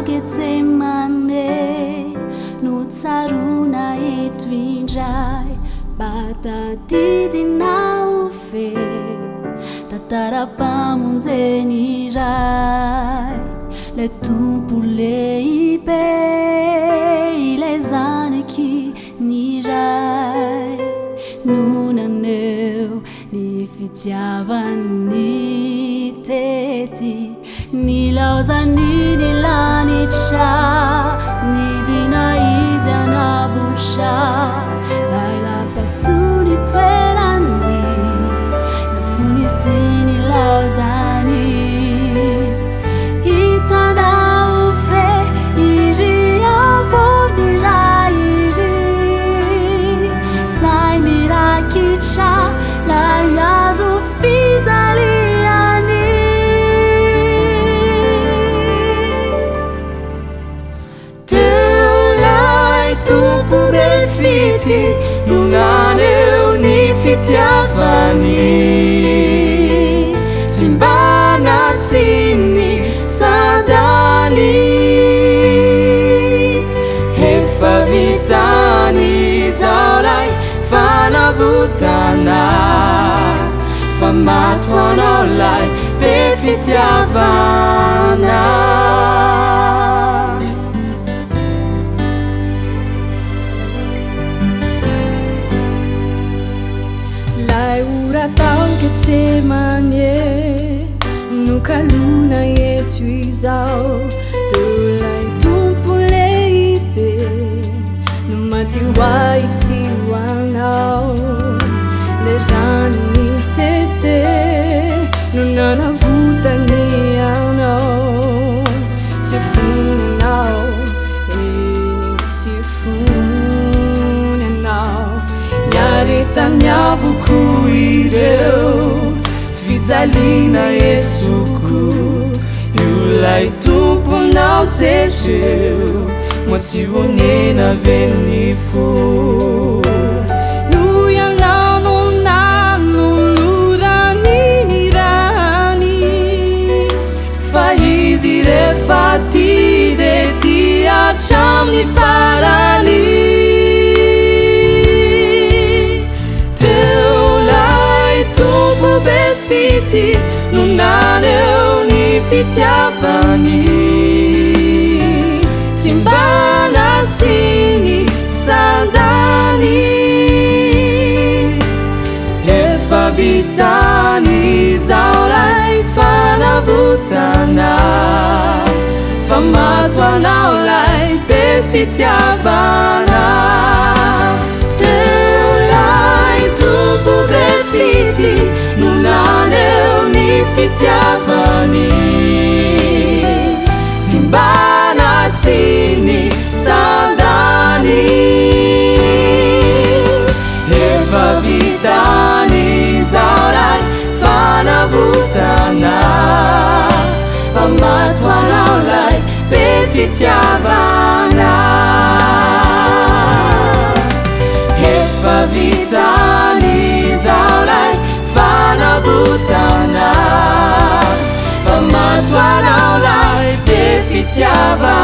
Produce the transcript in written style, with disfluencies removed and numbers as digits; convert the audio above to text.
Getsemane no tsarona eto indray batadidina ofe tatara-pamonjeny iray le tompo lehibe ilay zanaky niray no naneo ny fitiavany tety nilaozany nilanitra nidina izy anavotra laila-pasony toerany nafony sy nilaozany hitandao fe iry avony ray iry zay mirakitra lay azo fijaliany Tompo befity nunaneo ny fitiavany simbana siny sadany efa vitany zaolay fanavotana fa matoanao lay be fitiavana tao Getsemane nukaluna eto izao dolay tompo lehibe no maty hoay sy hoanao le zany nitete no nanavotany anao tsy fonanao eny tsy fonanao niaritany avoko ireo fijaliana Jesoko io lay tomponao jereo moa tsy honena venny fo no ianao no nanolorany ny rany fa izy rehefa ty de ty hatraminy farany befity nunaneo ny fitiavany simbana siny sadany efa vitany zaolay fanavotana fa matoanao lay be fitiavana nunaneo ny fitiavany simbana siny sadany efa vitany zaolay fanavotana fa matoanao lay be fitiavana efa vitany zaolay fanavotana fa matoanao lay be fitiavana